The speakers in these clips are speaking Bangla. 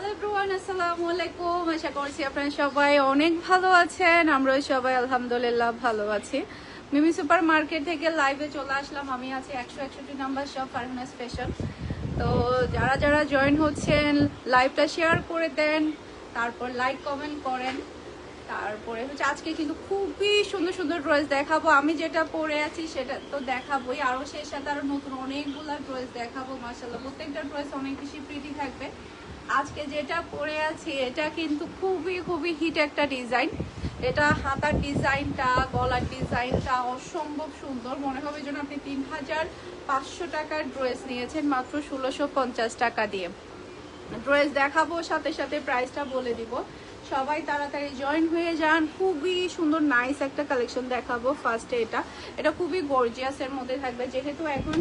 হ্যালো এভরিওয়ান, আসসালামু আলাইকুম। আশা করছি আপনারা সবাই অনেক ভালো আছেন। আমরাও সবাই আলহামদুলিল্লাহ ভালো আছি। মিমি সুপার মার্কেট থেকে লাইভে চলে আসলাম। আমি আছি 161 নাম্বার শপ ফারহানাস ফ্যাশন। তো যারা যারা জয়েন হচ্ছেন লাইভটা শেয়ার করে দেন, তারপর লাইক কমেন্ট করেন। তারপরে হচ্ছে আজকে কিন্তু খুবই সুন্দর সুন্দর ড্রেস দেখাবো। আমি যেটা পরে আছি সেটা তো দেখাবোই, আরো সেই সাথে আরো নতুন অনেকগুলো ড্রেস দেখাবো। মাশাআল্লাহ প্রত্যেকটা ড্রেস অনেক বেশি প্রিটি থাকবে। আজকে যেটা পরে আছি এটা কিন্তু খুবই খুবই হিট একটা ডিজাইন। এটা হাতার ডিজাইনটা, গলার ডিজাইনটা অসম্ভব সুন্দর। মনে হবে যেন আপনি 3500 টাকার ড্রেস নিয়েছেন মাত্র 1650 টাকা দিয়ে। ড্রেস দেখাবো, সাথে সাথে প্রাইসটা বলে দিব। সবাই তাড়াতাড়ি জয়েন হয়ে যান। খুবই সুন্দর নাইস একটা কালেকশন দেখাবো। ফার্স্টে এটা খুবই গর্জিয়াসের মধ্যে থাকবে। যেহেতু এখন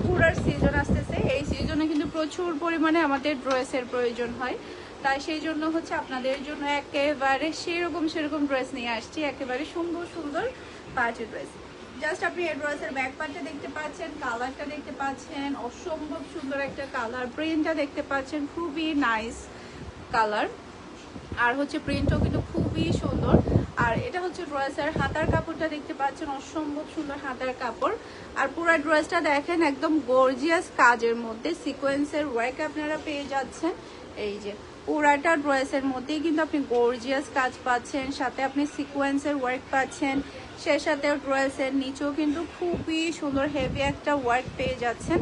পুরার সিজন আসতেছে, এই সিজনে কিন্তু প্রচুর পরিমাণে আমাদের ড্রেসের প্রয়োজন হয়। তাই সেই জন্য হচ্ছে আপনাদের জন্য একেবারে সেরকম ড্রেস নিয়ে আসছি। একেবারে সুন্দর সুন্দর পার্টি ড্রেস। জাস্ট আপনি এই ড্রেসের ব্যাক পার্টটা দেখতে পাচ্ছেন, কালারটা দেখতে পাচ্ছেন, অসম্ভব সুন্দর একটা কালার। প্রিন্টটা দেখতে পাচ্ছেন, খুবই নাইস কালার। আর হচ্ছে প্রিন্টও কিন্তু খুবই সুন্দর। আর এটা হচ্ছে ড্রেসের হাতার কাপড়টা দেখতে পাচ্ছেন, অসম্ভব সুন্দর হাতার কাপড়। আর পুরো ড্রেসটা দেখেন একদম গর্জিয়াস কাজের মধ্যে সিকোয়েন্সের ওয়ার্ক আপনারা পেয়ে যাচ্ছেন। এই যে পুরাটা ড্রেসের মধ্যেই কিন্তু আপনি গর্জিয়াস কাজ পাচ্ছেন, সাথে আপনি সিকোয়েন্সের ওয়ার্ক পাচ্ছেন। সে সাথে ড্রেসের নিচেও কিন্তু খুবই সুন্দর হেভি একটা ওয়ার্ক পেয়ে যাচ্ছেন।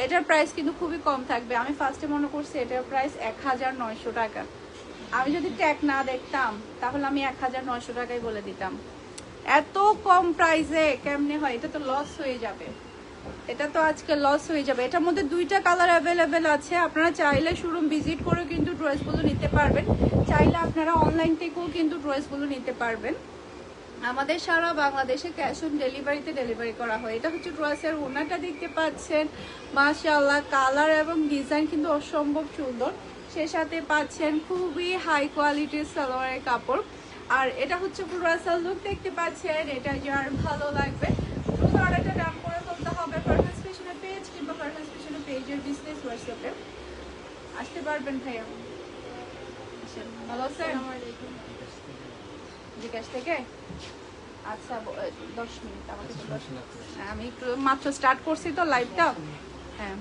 এটার প্রাইস কিন্তু খুবই কম থাকবে। আমি ফার্স্টে মনে করছি এটার প্রাইস 1900 টাকা। আমি যদি ট্যাগ না দেখতাম তাহলে আমি 1900 টাকাই বলে দিতাম। এত কম প্রাইসে কেমনে হয়? এটা তো লস হয়ে যাবে, এটা তো আজকে লস হয়ে যাবে। এটার মধ্যে দুইটা কালার অ্যাভেলেবেল আছে। আপনারা চাইলে শোরুম ভিজিট করে কিন্তু ড্রেসগুলো নিতে পারবেন, চাইলে আপনারা অনলাইন থেকেও কিন্তু ড্রেসগুলো নিতে পারবেন। আমাদের সারা বাংলাদেশে ক্যাশ অন ডেলিভারিতে ডেলিভারি করা হয়। এটা হচ্ছে ড্রেসের ওড়নাটা দেখতে পাচ্ছেন, মাশাআল্লাহ কালার এবং ডিজাইন কিন্তু অসম্ভব সুন্দর। সে সাথে পাচ্ছেন খুবই হাই কোয়ালিটির সালোয়ারের কাপড়। আর এটা হচ্ছে ড্রেসের লুক দেখতে পাচ্ছেন। এটা যার ভালো লাগবে দ্রুত অর্ডারটা ডান করে ফেলতে হবে। ফারহানাস ফ্যাশনের পেজ কিংবা ফারহানাস ফ্যাশনের পেজের বিজনেস হোয়াটসঅ্যাপে আসতে পারবেন। ভাইয়া ভালো আছেন? বিকাশ থেকে? আচ্ছা 10 মিনিট আমাকে। আমি একটু মাত্র স্টার্ট করছি তো লাইভটা। হ্যাঁ,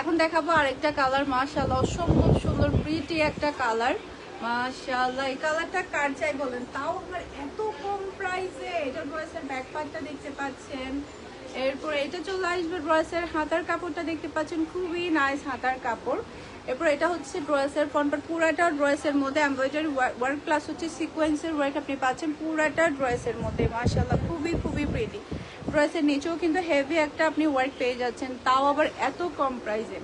এখন দেখাবো আরেকটা কালার। মাশাআল্লাহ অসম্ভব সুন্দর প্রিটি একটা কালার। মাশাআল্লাহ এই কালারটা কার চাই বলেন, তাও আবার এত কম প্রাইসে। এটা ড্রেসের ব্যাক পার্টটা দেখতে পাচ্ছেন। এরপর এটা চলে আসবে ড্রেসের হাতার কাপড়টা দেখতে পাচ্ছেন, খুবই নাইস হাতার কাপড়। এরপর এটা হচ্ছে ড্রেসের ফ্রন্ট পার্ট। পুরাটা ড্রেসের মধ্যে এমব্রয়ডারি ওয়ার্ক প্লাস হচ্ছে সিকোয়েন্সের ওয়ার্ক আপনি পাচ্ছেন পুরাটা ড্রেসের মধ্যে। মাশাআল্লাহ খুবই খুবই প্রিটি। ড্রেসের নিচেও কিন্তু হেভি একটা আপনি ওয়ার্ক পেয়ে যাচ্ছেন, তাও আবার এত কম প্রাইসে।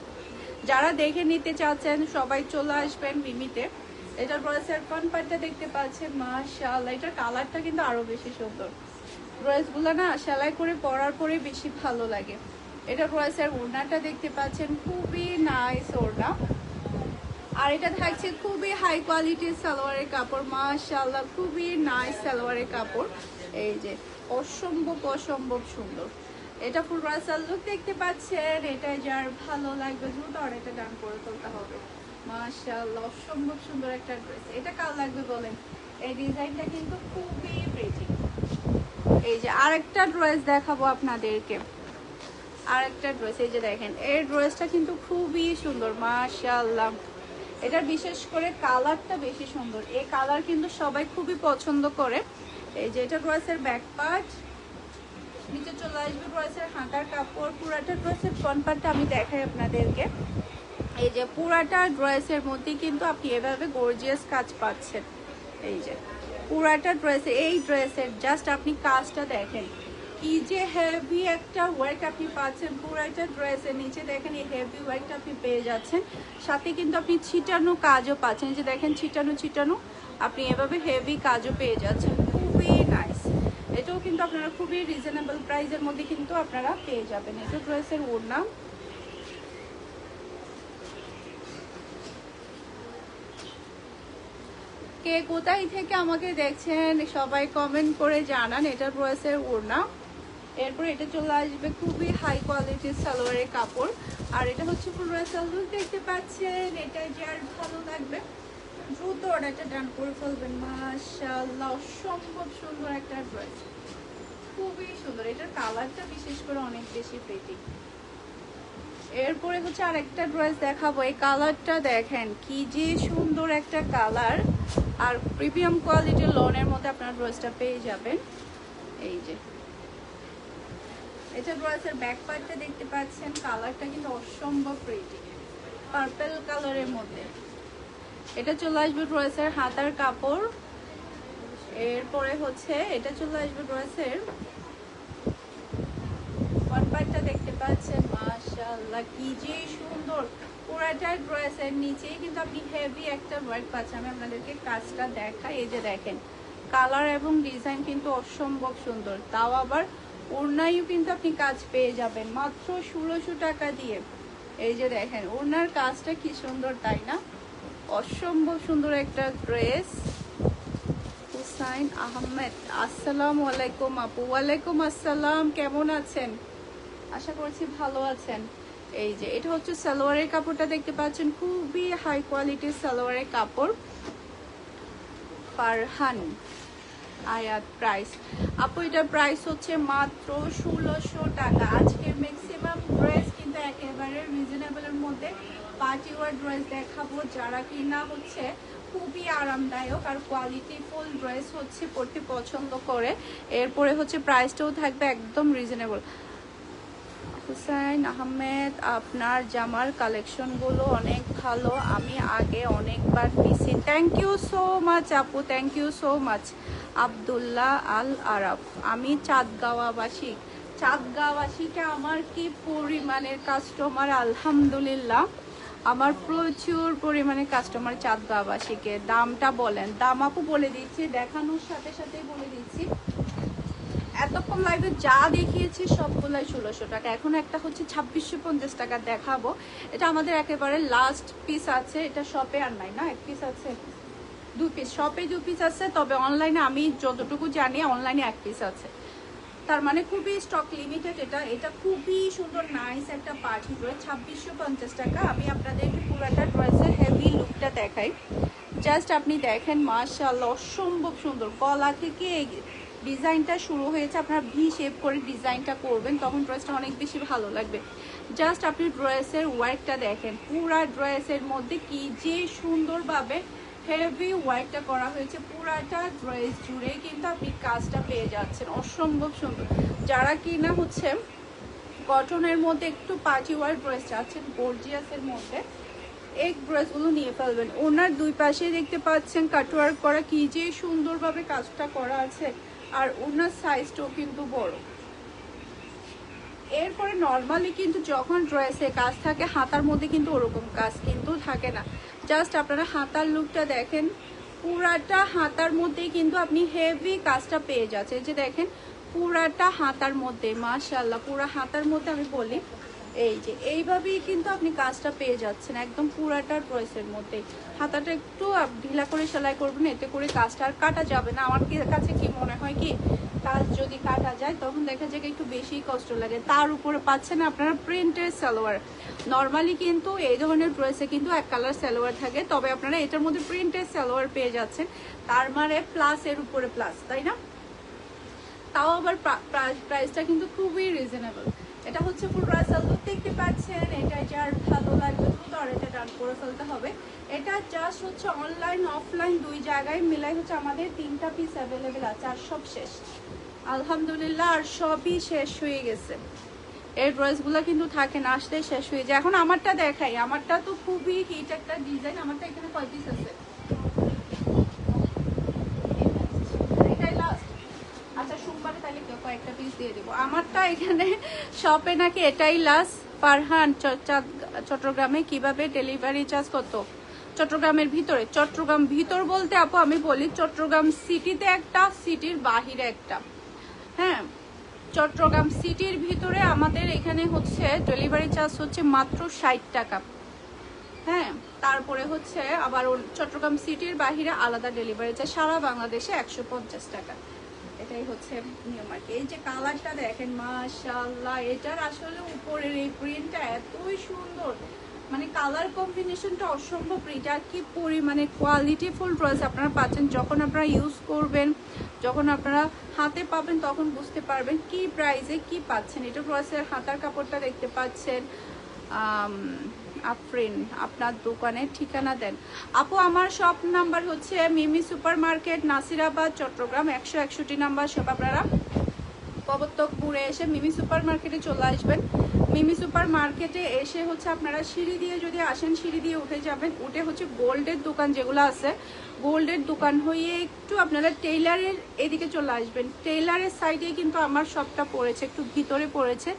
যারা দেখে নিতে চাচ্ছেন সবাই চলে আসবেন মিমিতে। এটা ড্রেসের ফ্রন্ট পার্টটা দেখতে পাচ্ছেন। মাশাআল্লাহ এটার কালারটা কিন্তু আরো বেশি সুন্দর। ড্রেসগুলো না সেলাই করে পরার পরে বেশি ভালো লাগে। এটা ড্রেসের ওড়নাটা দেখতে পাচ্ছেন, খুবই নাইস ওড়না। আর এটা থাকছে খুবই হাই কোয়ালিটির সালোয়ারের কাপড়। মাশাআল্লাহ খুবই নাইস সালোয়ারের কাপড়। এই যে অসম্ভব সুন্দর। এটা ফুল ড্রেসের লুক দেখতে পাচ্ছেন। এটা যার ভালো লাগবে দ্রুত অর্ডারটা ডান করে ফেলতে হবে। মাশাআল্লাহ অসম্ভব সুন্দর একটা ড্রেস। এটা কার লাগবে বলেন? এই ডিজাইনটা কিন্তু খুবই প্রিটি। এই যে আরেকটা ড্রেস দেখাবো আপনাদেরকে। আরেকটা ড্রেস এই যে দেখেন, এই ড্রেসটা কিন্তু খুবই সুন্দর। মাশাআল্লাহ এটা বিশেষ করে কালারটা বেশি সুন্দর। এই কালার কিন্তু সবাই খুবই পছন্দ করে। এই যে এটা ড্রেসের ব্যাক পার্ট, নিচে চলে আসবে ড্রেসের হাতার কাপড়। পুরাটা ড্রেসের ফ্রন্ট পার্টটা আমি দেখাই আপনাদেরকে। এই যে পুরাটা ড্রেসের মধ্যে কিন্তু আপনি এভাবে গর্জিয়াস কাজ পাচ্ছেন। এই যে পুরাটা ড্রেসে, এই ড্রেসের জাস্ট আপনি কাজটা দেখেন, কি যে হেভি একটা ওয়ার্ক আপনি পাচ্ছেন পুরাটা ড্রেসের নিচে। দেখেন এই হেভি ওয়ার্কটা আপনি পেয়ে যাচ্ছেন, সাথে কিন্তু আপনি ছিটানো কাজও পাচ্ছেন। যে দেখেন ছিটানো আপনি এভাবে হেভি কাজও পেয়ে যাচ্ছেন, খুবই নাইস। এটাও কিন্তু আপনারা খুবই রিজনেবল প্রাইসের মধ্যে কিন্তু আপনারা পেয়ে যাবেন। এটা ড্রেসের ওড়না। কে কোথায় থেকে আমাকে দেখছেন সবাই কমেন্ট করে জানান। এটা ড্রেসের ওড়না। এরপর এটা চলে আসবে খুবই হাই কোয়ালিটির সালোয়ারের কাপড়। আর এটা হচ্ছে ফুল রাসাল লুক দেখতে পাচ্ছেন। এটা যার ভালো লাগবে দ্রুত অর্ডারটা ডান করে ফেলবেন। মাশাআল্লাহ অসম্ভব সুন্দর একটা ড্রেস, খুবই সুন্দর। এটার কালারটা বিশেষ করে অনেক বেশি প্রিটি। এরপরে হচ্ছে আরেকটা ড্রেস দেখাবো। এই কালারটা দেখেন কি যে সুন্দর একটা কালার, আর প্রিমিয়াম কোয়ালিটির লনের মধ্যে আপনার ড্রেসটা পেয়ে যাবেন। এই যে এটা ড্রেসের ব্যাক পার্টটা দেখতে পাচ্ছেন, কালারটা কিন্তু অসম্ভব প্রিটি, পার্পল কালারের মধ্যে। এটা চলে আসবে ড্রেসের হাতার কাপড়। এরপরে হচ্ছে এটা চলে আসবে ড্রেসের ওয়ান পার্টটা দেখতে পাচ্ছেন। মাশাআল্লাহ কি যে সুন্দর, পুরাটা ড্রেসের নিচেই কিন্তু আপনি হেভি একটা ওয়ার্ক পাচ্ছেন। আমি আপনাদেরকে কাজটা দেখাই। এই যে দেখেন কালার এবং ডিজাইন কিন্তু অসম্ভব সুন্দর, তাও আবার ওড়নায়ও কিন্তু আপনি কাজ পেয়ে যাবেন মাত্র 1600 টাকা দিয়ে। এই যে দেখেন ওড়নার কাজটা কি সুন্দর, তাই না? অসম্ভব সুন্দর একটা ড্রেস। হুসাইন আহমেদ, আসসালামু আলাইকুম আপু। ওয়ালাইকুম আসসালাম, কেমন আছেন? আশা করছি ভালো আছেন। এই যে এটা হচ্ছে সালোয়ারের কাপড়টা দেখতে পাচ্ছেন, খুবই হাই কোয়ালিটির সালোয়ারের কাপড়। ফারহান আয়াত প্রাইস আপু, এটার প্রাইস হচ্ছে মাত্র 1600 টাকা। আজকের ম্যাক্সিমাম ড্রেস কিন্তু একেবারে রিজনেবলের মধ্যে পার্টি ওয়ার ড্রেস দেখাবো, যারা কিনা হচ্ছে খুবই আরামদায়ক আর কোয়ালিটি ফুল ড্রেস হচ্ছে পরতে পছন্দ করে। এরপরে হচ্ছে প্রাইসটাও থাকবে একদম রিজনেবল। হুসাইন আহমেদ, আপনার জামার কালেকশনগুলো অনেক ভালো, আমি আগে অনেকবার নিছি। থ্যাংক ইউ সো মাচ আপু, thank you so much. Abdullah Al Araf, আমি চাঁদগাঁওয়াবাসী। চাঁদগাঁওয়াসীটা আমার কি পরিমাণের কাস্টমার, আলহামদুলিল্লাহ আমার প্রচুর পরিমাণে কাস্টমার চাঁদগাঁওয়াসীকে। দামটা বলেন। দাম আপু বলে দিচ্ছি, দেখানোর সাথে সাথেই বলে দিচ্ছি। এতক্ষণ লাইভে যা দেখিয়েছি সবগুলাই 1600 টাকা। এখন একটা হচ্ছে 2650 টাকা দেখাবো। এটা আমাদের একেবারে লাস্ট পিস আছে, এটা শপে আর নাই না, এক পিস আছে, দু পিস শপে, দু পিস আছে। তবে অনলাইনে আমি যতটুকু জানি অনলাইনে এক পিস আছে, তার মানে খুবই স্টক লিমিটেড। এটা খুবই সুন্দর নাইস একটা পার্টি ড্রেস, 2650 টাকা। আমি আপনাদেরকে পুরোটা ড্রেসের হেভি লুকটা দেখাই, জাস্ট আপনি দেখেন। মাশাআল্লাহ অসম্ভব সুন্দর, গলা থেকে ডিজাইনটা শুরু হয়েছে। আপনারা ভি শেপ করে ডিজাইনটা করবেন, তখন ড্রেসটা অনেক বেশি ভালো লাগবে। জাস্ট আপনি ড্রেসের ওয়ার্কটা দেখেন, পুরা ড্রেসের মধ্যে কি যে সুন্দরভাবে হেভি ওয়ার্কটা করা হয়েছে। পুরাটা ড্রেস জুড়ে কিন্তু আপনি কাজটা পেয়ে যাচ্ছেন, অসম্ভব সুন্দর। যারা কিনা হচ্ছে কটনের মধ্যে একটু পার্টি ওয়ার ড্রেস চাচ্ছেন, গর্জিয়াসের মধ্যে, এই ড্রেসগুলো নিয়ে ফেলবেন। ওনার দুই পাশে দেখতে পাচ্ছেন কাটওয়ার্ক করা, কি যে সুন্দরভাবে কাজটা করা আছে, আর ওনার সাইজটাও কিন্তু বড়। এরপরে নর্মালি কিন্তু যখন ড্রেসে কাজ থাকে হাতার মধ্যে কিন্তু ওরকম কাজ কিন্তু থাকে না। জাস্ট আপনারা হাতার লুকটা দেখেন, পুরাটা হাতার মধ্যেই কিন্তু আপনি হেভি কাজটা পেয়ে যাচ্ছেন। যে দেখেন পুরাটা হাতার মধ্যে, মাশাআল্লাহ পুরা হাতার মধ্যে আমি বলি, এই যে এইভাবেই কিন্তু আপনি কাজটা পেয়ে যাচ্ছেন একদম পুরাটা ড্রেসের মধ্যে। হাতাটা একটু ঢিলা করে সেলাই করবেন, এতে করে কাজটা আর কাটা যাবে না। আমার কাছে কি মনে হয় কি, কাজ যদি কাটা যায় তখন দেখা যায় একটু বেশি কষ্ট লাগে। তার উপরে পাচ্ছেন আপনারা প্রিন্টের সালোয়ার। নর্মালি কিন্তু এই ধরনের ড্রেসে কিন্তু এক কালার সালোয়ার থাকে, তবে আপনারা এটার মধ্যে প্রিন্টের সালোয়ার পেয়ে যাচ্ছেন, তার মানে প্লাস এর উপরে প্লাস, তাই না? তাও আবার প্রাইসটা কিন্তু খুবই রিজনেবল। এটা হচ্ছে ফুল রাসাল লুক দেখতে পাচ্ছেন। এটা যার ভালো লাগবে দ্রুত এটা ডান করে ফেলতে হবে। এটা জাস্ট হচ্ছে অনলাইন অফলাইন দুই জায়গায় মিলাই হচ্ছে আমাদের 3টা পিস অ্যাভেলেবেল আছে, আর সব শেষ আলহামদুলিল্লাহ, আর সবই শেষ হয়ে গেছে। এই ড্রেসগুলো কিন্তু থাকে না, আসলে শেষ হয়ে যায়। এখন আমারটা দেখাই, আমারটা তো খুবই হিট একটা ডিজাইন। আমারটা এখানে কয় পিস আছে? এটাই লাস্ট। আচ্ছা সোমবারে তাহলে কয়েকটা পিস দিয়ে দেবো। আমারটা এখানে শপে নাকি এটাই লাস্ট। ফারহান, চট্টগ্রামে কিভাবে ডেলিভারি চার্জ কত? চট্টগ্রামের ভিতরে? চট্টগ্রাম ভিতর বলতে আপু আমি বলি, চট্টগ্রাম সিটিতে একটা, সিটির বাহিরে একটা। হ্যাঁ, চট্টগ্রাম সিটির ভিতরে আমাদের এখানে হচ্ছে ডেলিভারি চার্জ হচ্ছে মাত্র 60 টাকা। হ্যাঁ, তারপরে হচ্ছে আবার চট্টগ্রাম সিটির বাহিরে আলাদা ডেলিভারি চার্জ, সারা বাংলাদেশে 150 টাকা। এটাই হচ্ছে নিয়ম আর কি। এই যে কালারটা দেখেন মাশাআল্লাহ, এটার আসলে উপরের এই প্রিন্টটা এতই সুন্দর, মানে কালার কম্বিনেশনটা অসম্ভব প্রিন্ট। আর কি পরিমাণে কোয়ালিটিফুল ড্রেস আপনারা পাচ্ছেন, যখন আপনারা ইউজ করবেন, যখন আপনারা হাতে পাবেন তখন বুঝতে পারবেন কি প্রাইসে কি পাচ্ছেন। এটা ড্রেসের হাতার কাপড়টা দেখতে পাচ্ছেন। আফরিন, আপনার দোকানের ঠিকানা দেন। আপু আমার শপ নাম্বার হচ্ছে Mimi super market, Nasirabad, Chattogram, 161 number shop. আপনারা প্রবর্তকপুরে এসে মিমি সুপার মার্কেটে চলে আসবেন। মিমি সুপার মার্কেটে এসে হচ্ছে আপনারা সিঁড়ি দিয়ে যদি আসেন, সিঁড়ি দিয়ে উঠে যাবেন, উঠে হচ্ছে গোল্ডের দোকান যেগুলো আছে, গোল্ডের দোকান হয়ে একটু আপনারা টেইলারের এদিকে চলে আসবেন। টেইলারের সাইডে কিন্তু আমার শপটা পড়েছে, একটু ভিতরে পড়েছে,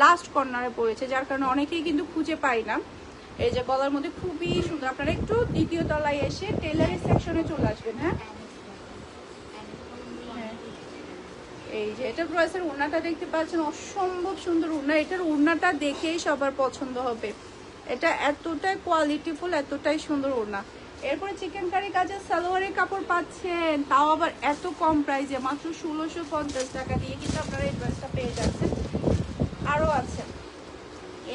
লাস্ট কর্নারে পড়েছে, যার কারণে অনেকেই কিন্তু খুঁজে পাই না। এই যে গলার মধ্যে খুবই সুন্দর। আপনারা একটু দ্বিতীয় তলায় এসে টেইলারের সেকশনে চলে আসবেন। হ্যাঁ, এই যে এটা ড্রেসের ওড়নাটা দেখতে পাচ্ছেন, অসম্ভব সুন্দর ওড়না। এটার ওড়নাটা দেখেই সবার পছন্দ হবে, এটা এতটাই কোয়ালিটিফুল, এতটাই সুন্দর ওড়না। এরপরে চিকেন কারি কাজের সালোয়ারের কাপড় পাচ্ছেন, তাও আবার এত কম প্রাইসে, মাত্র 1650 টাকা দিয়ে কিন্তু আপনারা এই ড্রেসটা পেয়ে যাচ্ছেন। আরও আছে,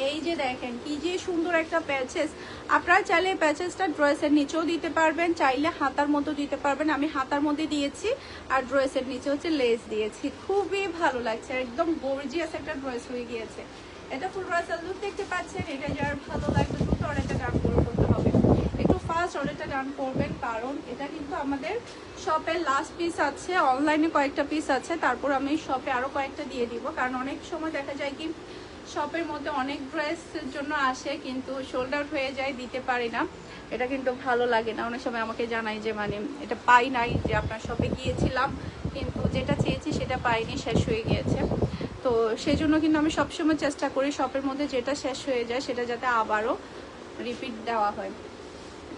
এই যে দেখেন কি যে সুন্দর একটা প্যাচেস। আপনারা চাইলে প্যাচেসটা ড্রেসের নিচেও দিতে পারবেন, চাইলে হাতার মধ্যে দিতে পারবেন। আমি হাতার মধ্যে দিয়েছি আর ড্রেসের নিচে হচ্ছে লেস দিয়েছি, খুবই ভালো লাগছে, একদম গর্জিয়াস একটা ড্রেস হয়ে গিয়েছে। এটা ফুল ড্রেসের লুক দেখতে পাচ্ছেন। এটা যার ভালো লাগবে দ্রুত অর্ডারটা ডান করতে হবে, একটু ফাস্ট অর্ডারটা ডান করবেন, কারণ এটা কিন্তু আমাদের শপের লাস্ট পিস আছে, অনলাইনে কয়েকটা পিস আছে, তারপর আমি শপে আরো কয়েকটা দিয়ে দিব। কারণ অনেক সময় দেখা যায় কি শপের মধ্যে অনেক ড্রেসের জন্য আসে কিন্তু সোল্ড আউট হয়ে যায়, দিতে পারি না, এটা কিন্তু ভালো লাগে না। অনেক সময় আমাকে জানাই যে মানে এটা পাই নাই, যে আপনার শপে গিয়েছিলাম কিন্তু যেটা চেয়েছি সেটা পাইনি, শেষ হয়ে গিয়েছে। তো সেই জন্য কিন্তু আমি সবসময় চেষ্টা করি শপের মধ্যে যেটা শেষ হয়ে যায় সেটা যাতে আবারও রিপিট দেওয়া হয়।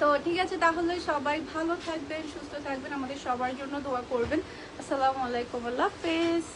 তো ঠিক আছে, তাহলে সবাই ভালো থাকবেন, সুস্থ থাকবেন, আমাদের সবার জন্য দোয়া করবেন। আসসালামু আলাইকুম, আল্লাহ হাফেজ।